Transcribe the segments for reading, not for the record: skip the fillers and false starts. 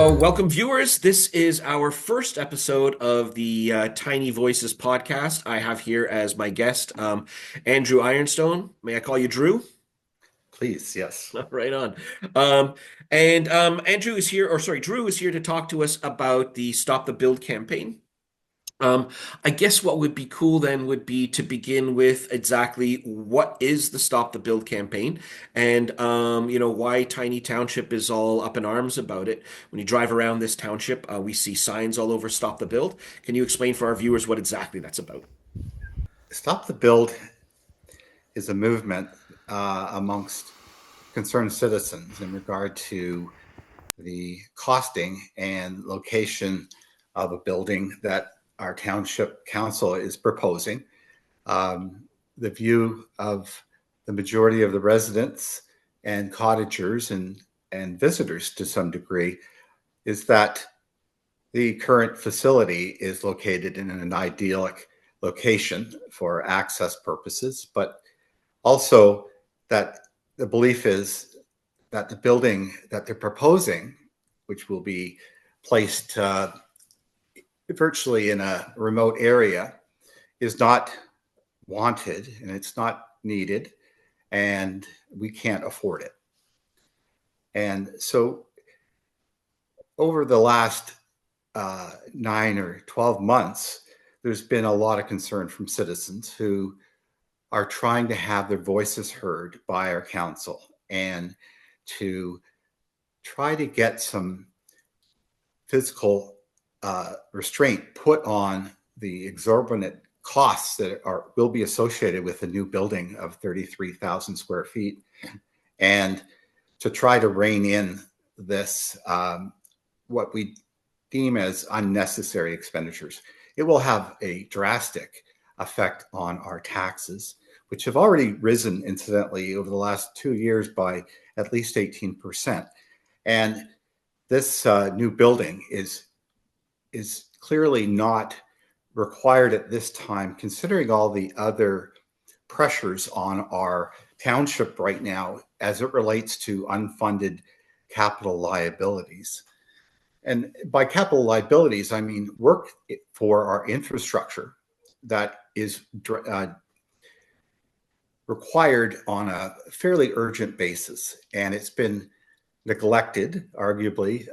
Welcome, viewers. This is our first episode of the Tiny Voices podcast. I have here as my guest Andrew Ironstone. May I call you Drew? Please, yes. Right on. Andrew is here, or sorry, Drew is here to talk to us about the Stop the Build campaign. Um, I guess what would be cool then would be to begin with exactly what is the Stop the Build campaign and why Tiny Township is all up in arms about it. When you drive around this township, we see signs all over Stop the Build. Can you explain for our viewers what exactly that's about? Stop the Build is a movement amongst concerned citizens in regard to the costing and location of a building that our township council is proposing. The view of the majority of the residents and cottagers and visitors to some degree is that the current facility is located in an idyllic location for access purposes, but also that the belief is that the building that they're proposing, which will be placed virtually in a remote area, is not wanted and it's not needed, and we can't afford it. And so over the last 9 or 12 months, there's been a lot of concern from citizens who are trying to have their voices heard by our council and to try to get some fiscal restraint put on the exorbitant costs that will be associated with a new building of 33,000 square feet, and to try to rein in this what we deem as unnecessary expenditures. It will have a drastic effect on our taxes, which have already risen, incidentally, over the last 2 years by at least 18%. And this new building is clearly not required at this time, considering all the other pressures on our township right now as it relates to unfunded capital liabilities. And by capital liabilities, I mean work for our infrastructure that is required on a fairly urgent basis. And it's been neglected, arguably.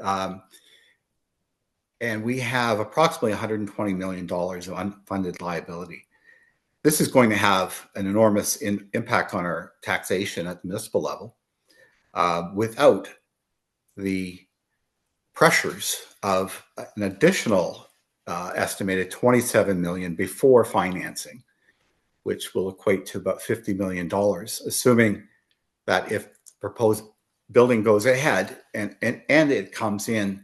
And we have approximately $120 million of unfunded liability. This is going to have an enormous impact on our taxation at the municipal level without the pressures of an additional estimated 27 million before financing, which will equate to about $50 million, assuming that if the proposed building goes ahead and it comes in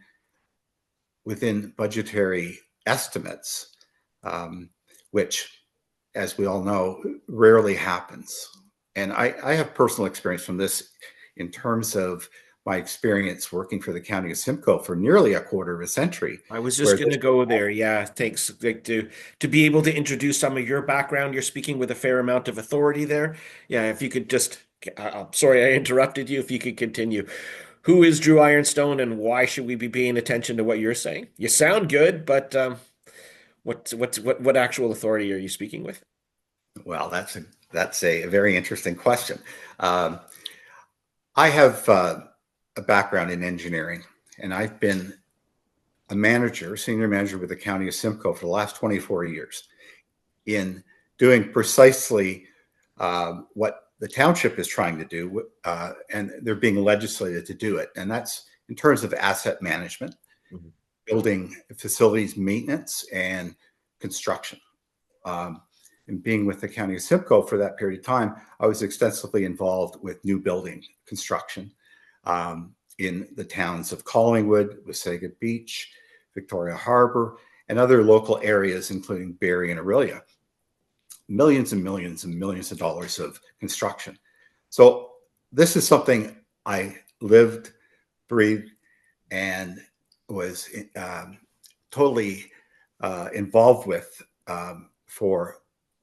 within budgetary estimates, which, as we all know, rarely happens. And I have personal experience from this in terms of my experience working for the county of Simcoe for nearly a quarter of a century. I was just going to go there. Yeah, thanks. Like to be able to introduce some of your background, you're speaking with a fair amount of authority there. Yeah, if you could just, sorry, I interrupted you. If you could continue. Who is Drew Ironstone, and why should we be paying attention to what you're saying? You sound good, but what actual authority are you speaking with? Well, that's a very interesting question. I have a background in engineering, and I've been a senior manager with the county of Simcoe for the last 24 years in doing precisely what the township is trying to do, and they're being legislated to do it. And that's in terms of asset management, building facilities maintenance, and construction. And being with the county of Simcoe for that period of time, I was extensively involved with new building construction in the towns of Collingwood, Wasaga Beach, Victoria Harbor, and other local areas, including Barrie and Orillia. Millions and millions and millions of dollars of construction. So this is something I lived, breathed, and was totally involved with for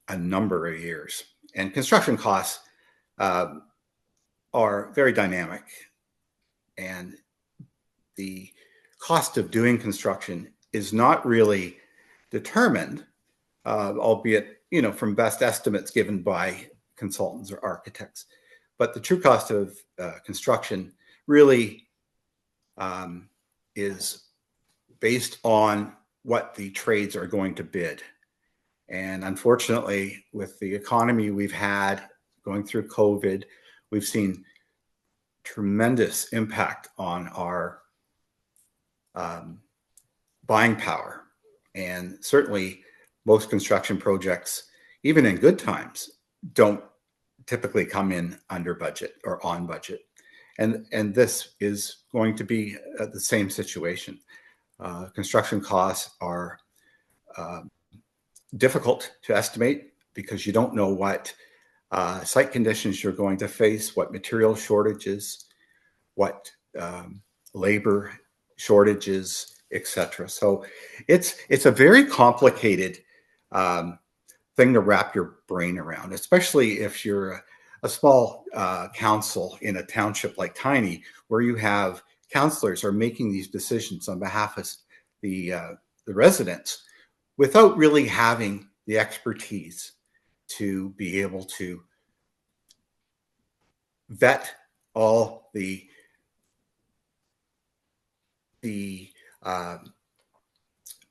a number of years. And construction costs are very dynamic, and the cost of doing construction is not really determined, albeit, from best estimates given by consultants or architects. But the true cost of construction really is based on what the trades are going to bid. And unfortunately, with the economy we've had going through COVID, we've seen tremendous impact on our buying power. And certainly most construction projects, even in good times, don't typically come in under budget or on budget. And this is going to be the same situation. Construction costs are difficult to estimate because you don't know what site conditions you're going to face, what material shortages, what labor shortages, etc. So it's a very complicated thing to wrap your brain around, especially if you're a small council in a township like Tiny, where you have councillors are making these decisions on behalf of the residents without really having the expertise to be able to vet all the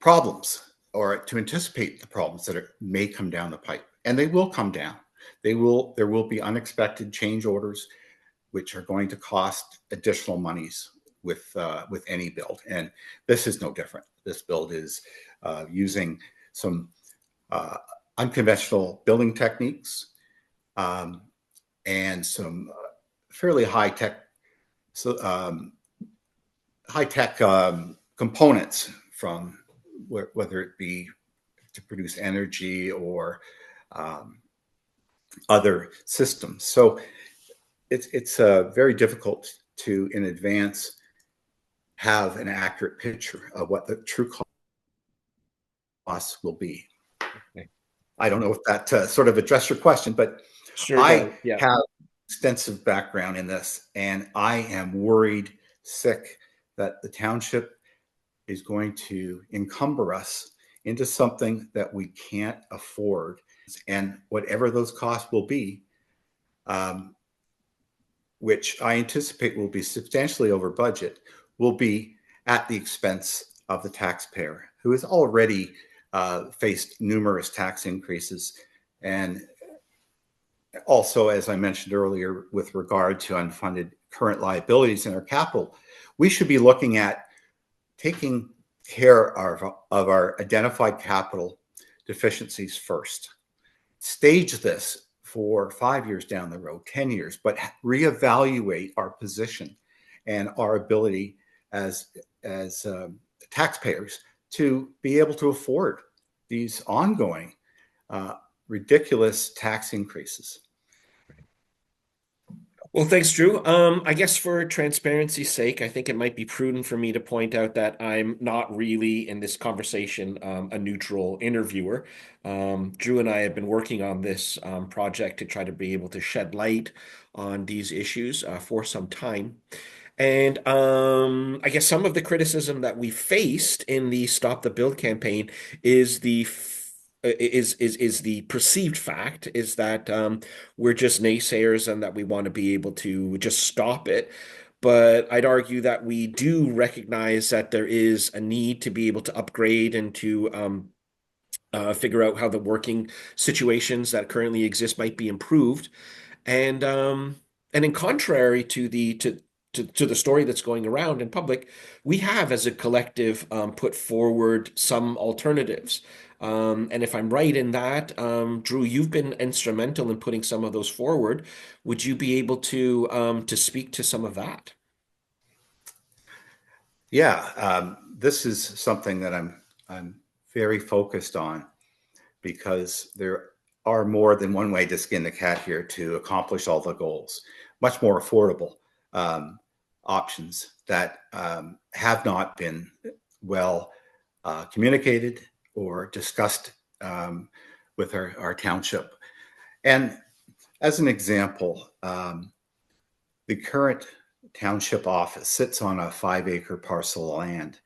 problems, or to anticipate the problems that may come down the pipe. And they will come down. There will be unexpected change orders, which are going to cost additional monies with any build. And this is no different. This build is using some unconventional building techniques and some fairly high-tech components, from whether it be to produce energy or other systems. So it's very difficult to, in advance, have an accurate picture of what the true costs will be. Okay. I don't know if that sort of addressed your question, but Sure I does, yeah. have extensive background in this, and I am worried sick that the township is going to encumber us into something that we can't afford. And whatever those costs will be, which I anticipate will be substantially over budget, will be at the expense of the taxpayer, who has already faced numerous tax increases. And also, as I mentioned earlier, with regard to unfunded current liabilities in our capital, we should be looking at taking care of our identified capital deficiencies first. Stage this for 5 years down the road, 10 years, but reevaluate our position and our ability as taxpayers to be able to afford these ongoing ridiculous tax increases. Well, thanks, Drew. I guess for transparency's sake, I think it might be prudent for me to point out that I'm not really in this conversation a neutral interviewer. Drew and I have been working on this project to try to be able to shed light on these issues for some time. And I guess some of the criticism that we faced in the Stop the Build campaign is the perceived fact is that we're just naysayers and that we want to be able to just stop it. But I'd argue that we do recognize that there is a need to be able to upgrade and to figure out how the working situations that currently exist might be improved. And in contrary to the story that's going around in public, we have, as a collective, put forward some alternatives. And if I'm right in that, Drew, you've been instrumental in putting some of those forward. Would you be able to speak to some of that? Yeah, this is something that I'm very focused on, because there are more than one way to skin the cat here to accomplish all the goals. Much more affordable options that have not been well communicated or discussed with our township. And as an example, the current Township office sits on a 5-acre parcel of land.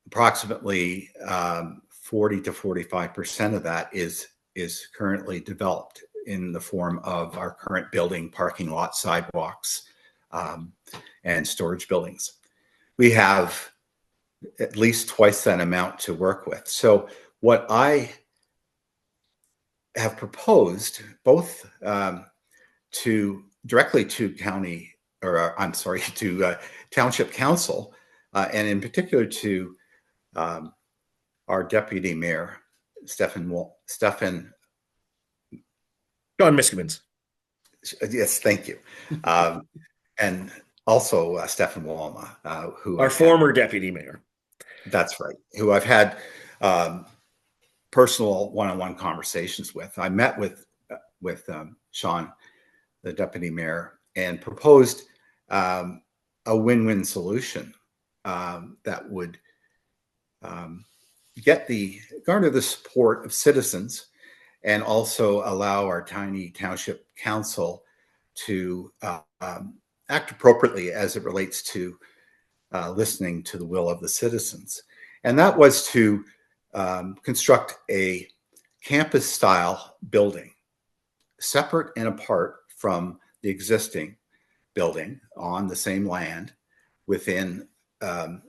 Approximately 40 to 45% of that is currently developed in the form of our current building, parking lot, sidewalks, and storage buildings. We have at least twice that amount to work with. So what I have proposed, both directly to county, or I'm sorry, to township council, and in particular to our deputy mayor, Stefan. John Miskimins. Yes, thank you. And also Stefan Walma, who Our former deputy mayor. That's right. Who I've had personal one-on-one conversations with. I met with Sean, the deputy mayor, and proposed a win-win solution that would garner the support of citizens and also allow our Tiny Township Council to act appropriately as it relates to listening to the will of the citizens. And that was to construct a campus-style building, separate and apart from the existing building on the same land, within a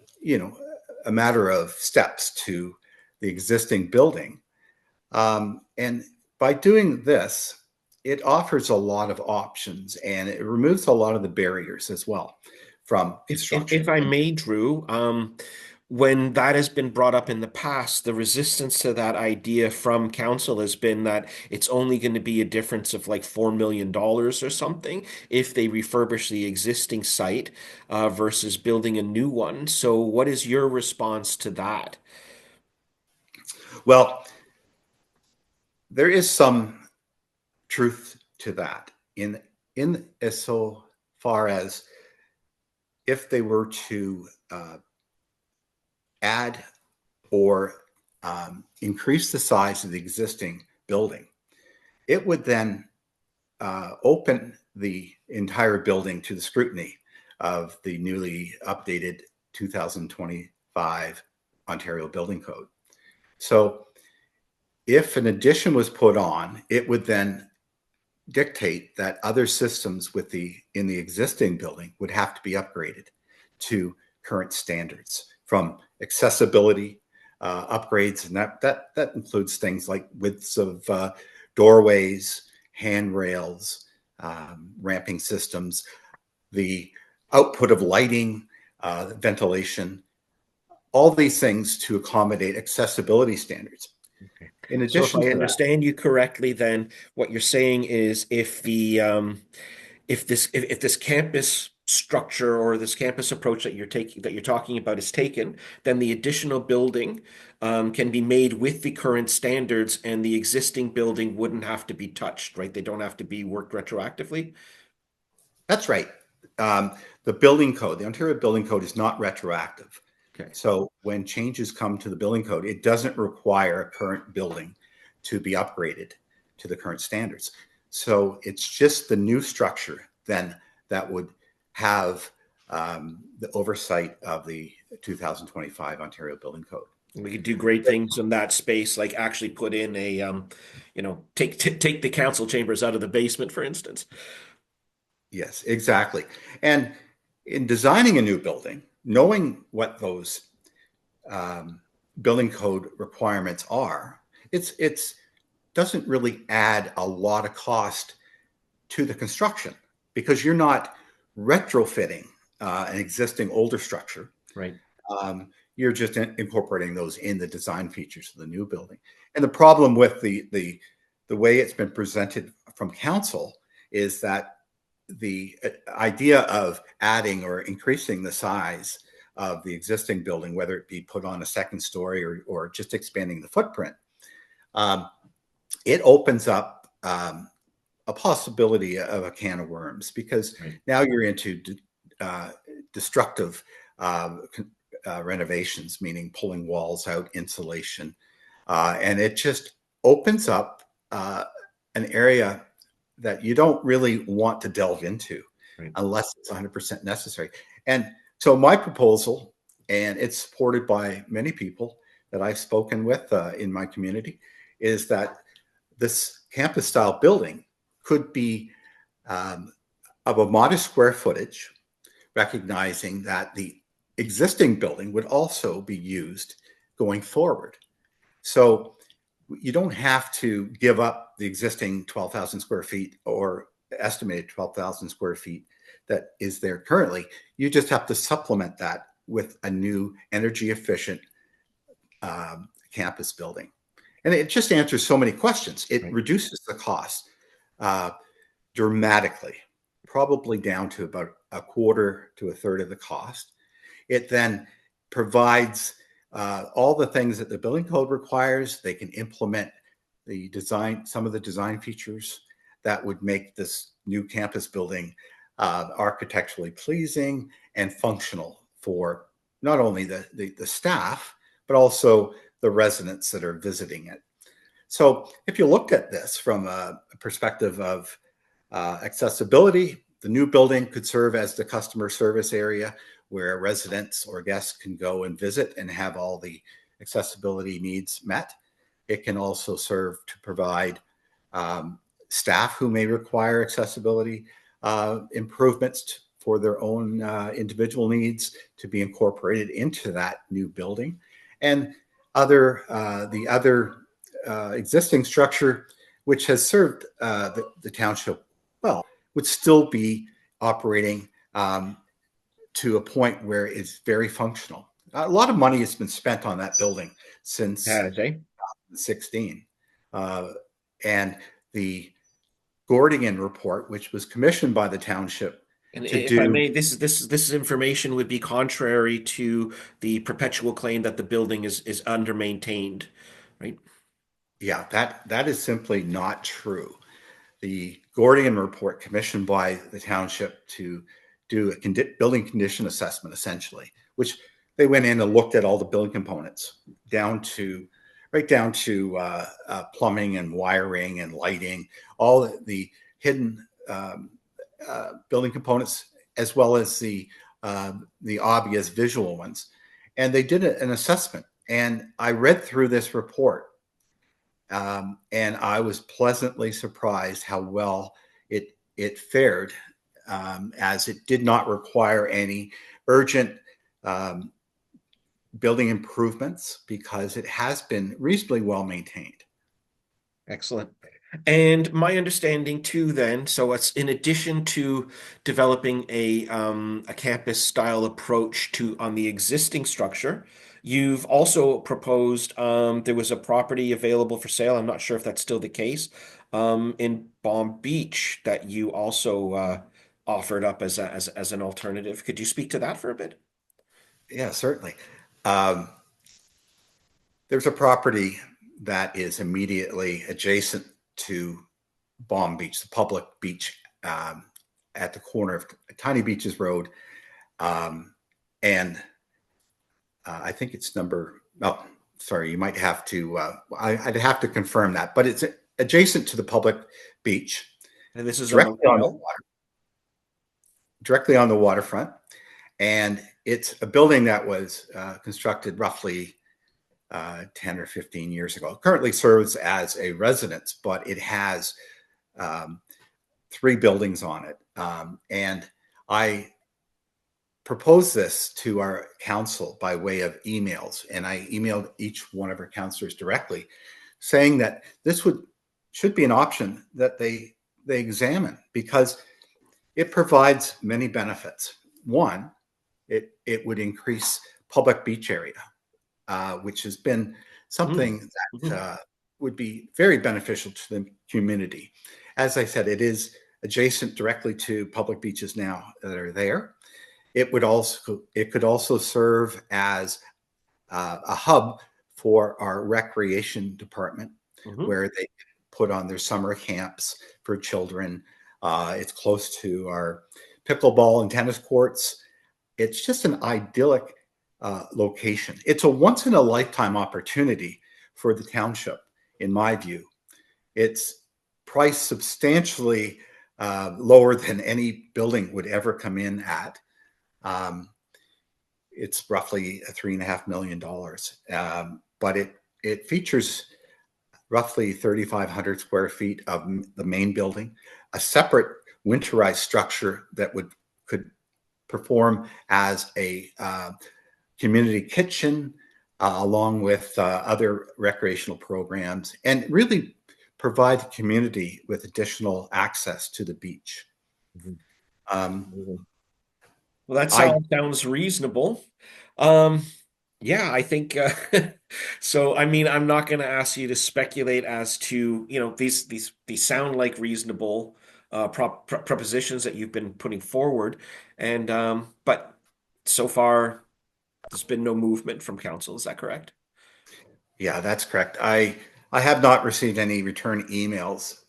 matter of steps to the existing building. And by doing this, it offers a lot of options, and it removes a lot of the barriers as well from construction. If I may, Drew, when that has been brought up in the past, the resistance to that idea from council has been that it's only going to be a difference of like $4 million or something if they refurbish the existing site versus building a new one. So what is your response to that? Well, there is some truth to that in as so far as if they were to add or increase the size of the existing building, it would then open the entire building to the scrutiny of the newly updated 2025 Ontario Building Code. So if an addition was put on, it would then dictate that other systems in the existing building would have to be upgraded to current standards, from accessibility upgrades, and that includes things like widths of doorways, handrails, ramping systems, the output of lighting, ventilation, all these things to accommodate accessibility standards. Okay. In So if addition I to understand you correctly, then what you're saying is if this campus structure or this campus approach that you're talking about is taken, then the additional building can be made with the current standards, and the existing building wouldn't have to be touched, right? They don't have to be worked retroactively. that's right. The building code, the Ontario Building Code, is not retroactive. Okay. So when changes come to the building code, it doesn't require a current building to be upgraded to the current standards. So it's just the new structure then that would have the oversight of the 2025 Ontario Building Code. We could do great things in that space, like actually put in a, take the council chambers out of the basement, for instance. Yes, exactly. And in designing a new building, knowing what those building code requirements are, it's doesn't really add a lot of cost to the construction, because you're not retrofitting an existing older structure. Right. You're just incorporating those in the design features of the new building. And the problem with the way it's been presented from council is that the idea of adding or increasing the size of the existing building, whether it be put on a second story or just expanding the footprint, it opens up a possibility of a can of worms, because now you're into destructive renovations, meaning pulling walls out, insulation, and it just opens up an area that you don't really want to delve into. Right. unless it's 100% necessary. And so my proposal, and it's supported by many people that I've spoken with in my community, is that this campus style building could be of a modest square footage, recognizing that the existing building would also be used going forward. So you don't have to give up the existing 12,000 square feet or estimated 12,000 square feet that is there currently. You just have to supplement that with a new energy efficient campus building. And it just answers so many questions. It Right. reduces the cost dramatically, probably down to about a quarter to a third of the cost. It then provides all the things that the building code requires. They can implement the design, some of the design features that would make this new campus building architecturally pleasing and functional for not only the staff, but also the residents that are visiting it. So if you looked at this from a perspective of accessibility, the new building could serve as the customer service area where residents or guests can go and visit and have all the accessibility needs met. It can also serve to provide staff who may require accessibility improvements for their own individual needs to be incorporated into that new building. And the other existing structure, which has served the township well, would still be operating to a point where it's very functional. A lot of money has been spent on that building since Has, eh? 2016. And the Gordian report, which was commissioned by the township And to if I do, may, this information would be contrary to the perpetual claim that the building is under maintained, right? yeah, that is simply not true. The Gordian report commissioned by the township to do a building condition assessment, essentially, which they went in and looked at all the building components right down to plumbing and wiring and lighting, all the hidden building components, as well as the obvious visual ones. And they did an assessment. And I read through this report, and I was pleasantly surprised how well it fared, as it did not require any urgent building improvements because it has been reasonably well maintained. Excellent. And my understanding too, then, so it's in addition to developing a campus style approach to on the existing structure, you've also proposed there was a property available for sale. I'm not sure if that's still the case in Palm Beach that you also offered up as an alternative. Could you speak to that for a bit? Yeah, certainly. Um, there's a property that is immediately adjacent to Palm Beach, the public beach, at the corner of Tiny Beaches Road. And I think it's oh, sorry, you might have to, I'd have to confirm that, but it's adjacent to the public beach, And this is a directly on the motel. water, directly on the waterfront. And it's a building that was constructed roughly 10 or 15 years ago. It currently serves as a residence, but it has 3 buildings on it. And I proposed this to our council by way of emails, and I emailed each one of our councilors directly, saying that this should be an option that they examine because it provides many benefits. One, it would increase public beach area, which has been something that would be very beneficial to the community. As I said, it is adjacent directly to public beaches now that are there. It could also serve as a hub for our recreation department, where they put on their summer camps for children. It's close to our pickleball and tennis courts. It's just an idyllic location. It's a once in a lifetime opportunity for the township, in my view. It's priced substantially lower than any building would ever come in at. It's roughly $3.5 million, but it features roughly 3,500 square feet of the main building, a separate winterized structure that could perform as a community kitchen, along with other recreational programs, and really provide the community with additional access to the beach. Mhm. Um, Well, that I sounds reasonable. Um, yeah, I think so. I mean, I'm not going to ask you to speculate as to, these sound like reasonable propositions that you've been putting forward, and but so far there's been no movement from council. Is that correct? Yeah, that's correct. I have not received any return emails.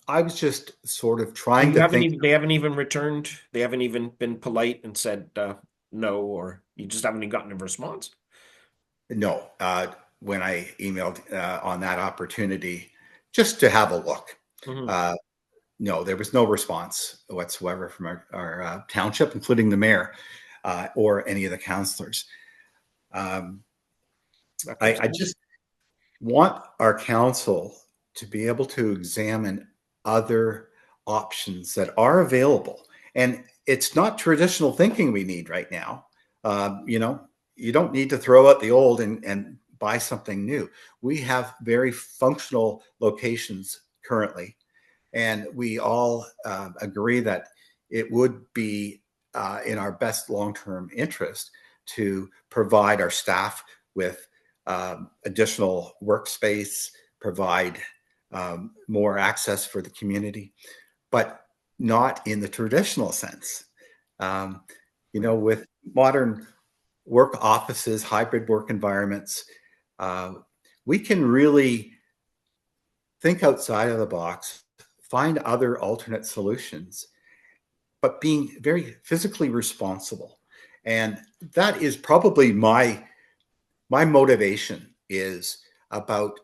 I was just sort of So trying you to haven't think. even they haven't even returned. They haven't even been polite and said no, or you just haven't even gotten a response. No, when I emailed on that opportunity, just to have a look. Hmm. Uh, no, there was no response whatsoever from our township, including the mayor or any of the councillors. Um, I just want our council to be able to examine other options that are available. And it's not traditional thinking we need right now. You don't need to throw out the old and buy something new. We have very functional locations currently, and we all agree that it would be in our best long-term interest to provide our staff with additional workspace, provide more access for the community, but not in the traditional sense. Um, with modern work offices, hybrid work environments, uh, we can really think outside of the box, find other alternate solutions, but being very physically responsible. And that is probably my motivation is about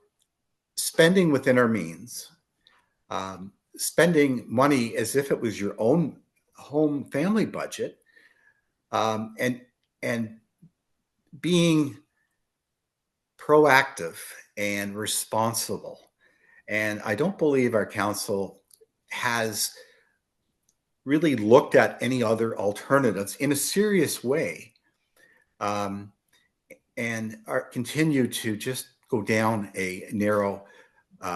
spending within our means, spending money as if it was your own home family budget, and being proactive and responsible. And I don't believe our council has really looked at any other alternatives in a serious way, um, and continue to just go down a narrow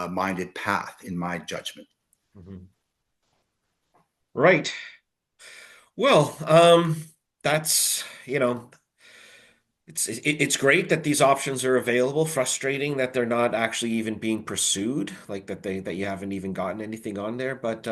minded path, in my judgment. Hmm. Right. Well, that's, it's great that these options are available. Frustrating that they're not actually even being pursued, like that you haven't even gotten anything on there. But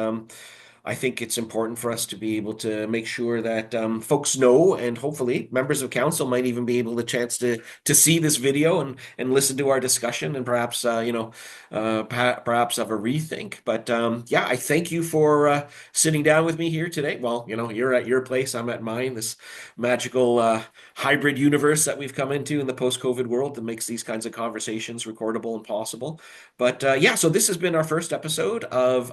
I think it's important for us to be able to make sure that folks know, and hopefully members of council might even be able the chance to see this video and listen to our discussion, and perhaps perhaps have a rethink. But yeah, I thank you for sitting down with me here today. Well, you're at your place, I'm at mine. This magical hybrid universe that we've come into in the post-COVID world that makes these kinds of conversations recordable and possible. But yeah, so this has been our first episode of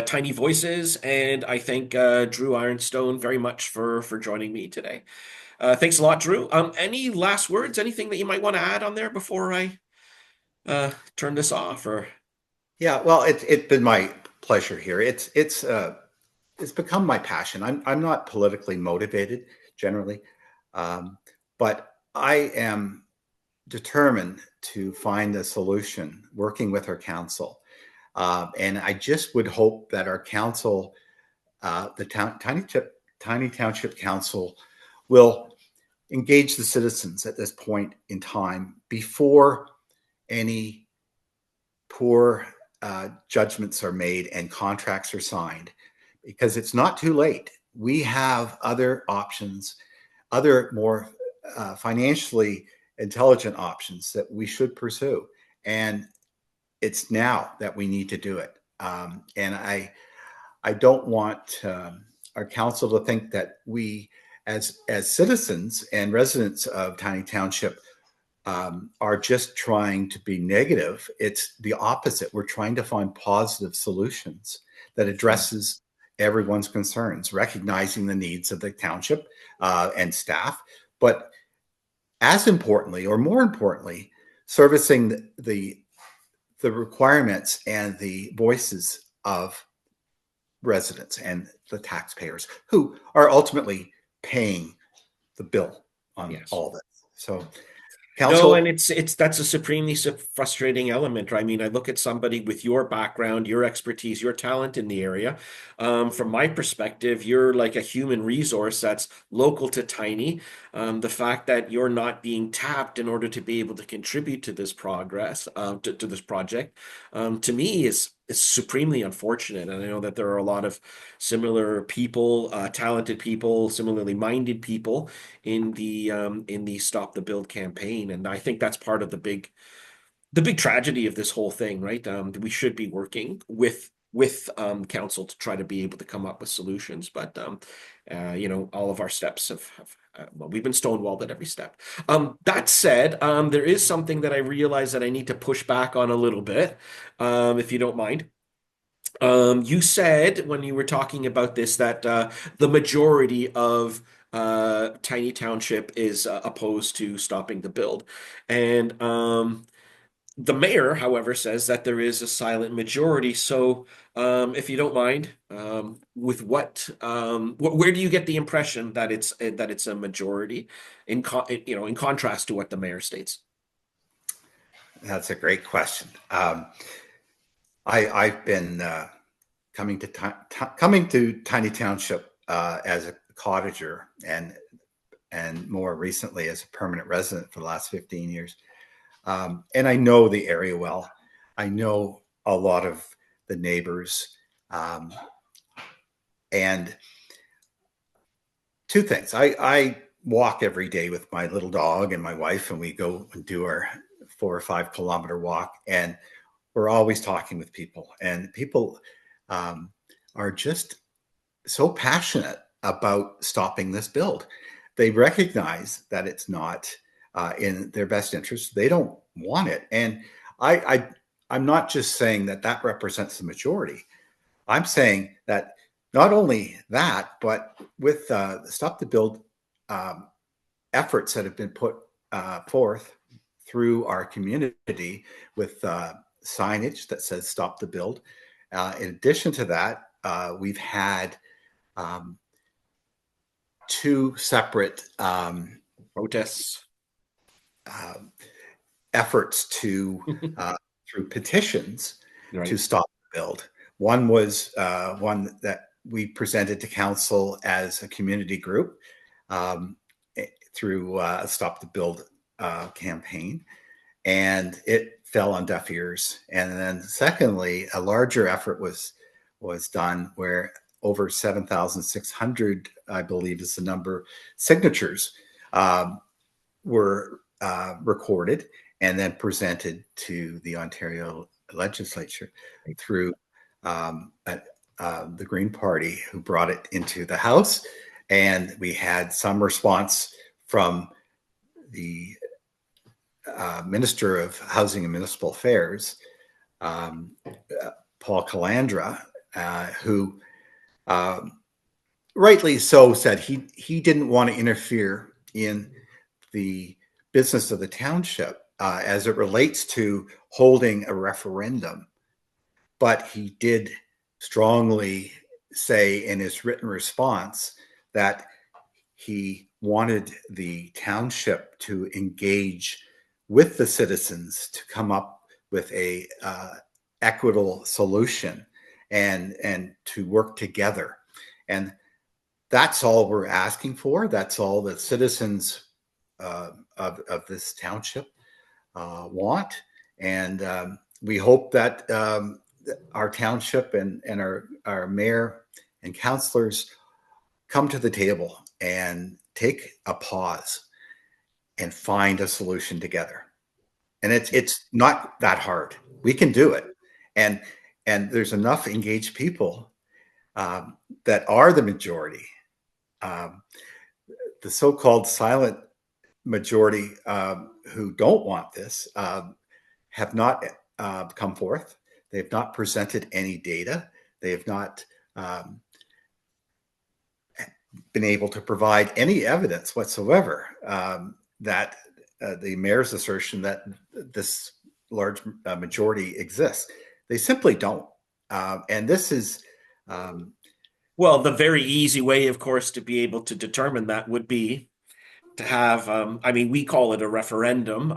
Tiny Voices, and I thank Drew Ironstone very much for joining me today. Thanks a lot, Drew. Any last words? Anything that you might want to add on there before I turn this off? Or Yeah, well, it's been my pleasure here. It's become my passion. I'm not politically motivated generally, um, but I am determined to find a solution working with our council. And I just would hope that our council, Tiny Township Council, will engage the citizens at this point in time before any poor judgments are made and contracts are signed, because it's not too late. We have other options, other more financially intelligent options that we should pursue. And it's now that we need to do it. And I don't want our council to think that we, as citizens and residents of Tiny Township, are just trying to be negative. It's the opposite. We're trying to find positive solutions that addresses everyone's concerns, recognizing the needs of the township and staff, but as importantly, or more importantly, servicing the requirements and the voices of residents and the taxpayers who are ultimately paying the bill on Yes. all this. So No, and council, it's that's a supremely frustrating element. Right? I mean, I look at somebody with your background, your expertise, your talent in the area. From my perspective, you're like a human resource that's local to Tiny. The fact that you're not being tapped in order to be able to contribute to this progress, to this project, to me is supremely unfortunate. And I know that there are a lot of similar people, talented people, similarly minded people in the Stop the Build campaign, and I think that's part of the big tragedy of this whole thing, right? We should be working with council to try to be able to come up with solutions, but all of our steps have well, we've been stonewalled at every step. That said, there is something that I realize that I need to push back on a little bit, if you don't mind. You said when you were talking about this that the majority of Tiny Township is opposed to stopping the build. And the mayor, however, says that there is a silent majority. So, if you don't mind, with where do you get the impression that it's a majority in contrast to what the mayor states? that's a great question. I've been coming to Tiny Township as a cottager and more recently as a permanent resident for the last 15 years. And I know the area well. I know a lot of the neighbors. And two things. I walk every day with my little dog and my wife, and we go and do our 4 or 5 kilometer walk. And we're always talking with people. And people are just so passionate about stopping this build. They recognize that it's not in their best interest. They don't want it. And I'm not just saying that represents the majority. I'm saying that not only that, but with the Stop the Build efforts that have been put forth through our community with signage that says Stop the Build. In addition to that, we've had 2 separate Protests. efforts to through petitions Right. to stop the build. One was one that we presented to council as a community group through a Stop the Build campaign, and it fell on deaf ears. And then secondly, a larger effort was done where over 7,600, I believe is the number, signatures were recorded and then presented to the Ontario legislature through the Green Party, who brought it into the House. And we had some response from the Minister of Housing and Municipal Affairs, Paul Calandra, who rightly so said he didn't want to interfere in the business of the township as it relates to holding a referendum. But he did strongly say in his written response that he wanted the township to engage with the citizens to come up with a equitable solution and to work together. And that's all we're asking for. That's all the citizens of this township want. And we hope that our township and our mayor and councillors come to the table and take a pause and find a solution together. And it's not that hard. We can do it. And there's enough engaged people that are the majority. The so-called silent majority who don't want this have not come forth. They have not presented any data. They have not been able to provide any evidence whatsoever that the mayor's assertion that this large majority exists. They simply don't. And this is Well, the very easy way, of course, to be able to determine that would be to have, I mean, we call it a referendum.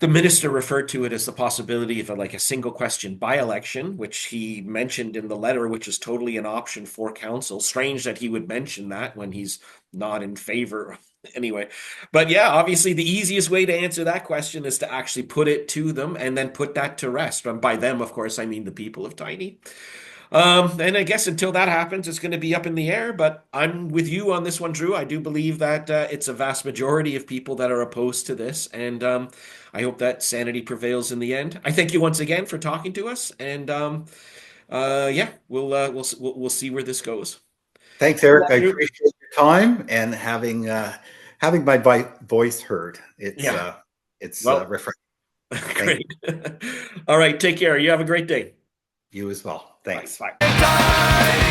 The minister referred to it as the possibility of like a single question by-election, which he mentioned in the letter, which is totally an option for council. Strange that he would mention that when he's not in favor. Anyway, but yeah, obviously the easiest way to answer that question is to actually put it to them and then put that to rest. And by them, of course, I mean the people of Tiny. And I guess until that happens, it's going to be up in the air. But I'm with you on this one, Drew. I do believe that it's a vast majority of people that are opposed to this, and I hope that sanity prevails in the end. I thank you once again for talking to us, and yeah, we'll see where this goes. thanks, Eric. I appreciate your time and having my voice heard. Yeah. It's Well, refreshing. Thank great. All right. Take care. You have a great day. you as well. Bye. Thanks. Bye.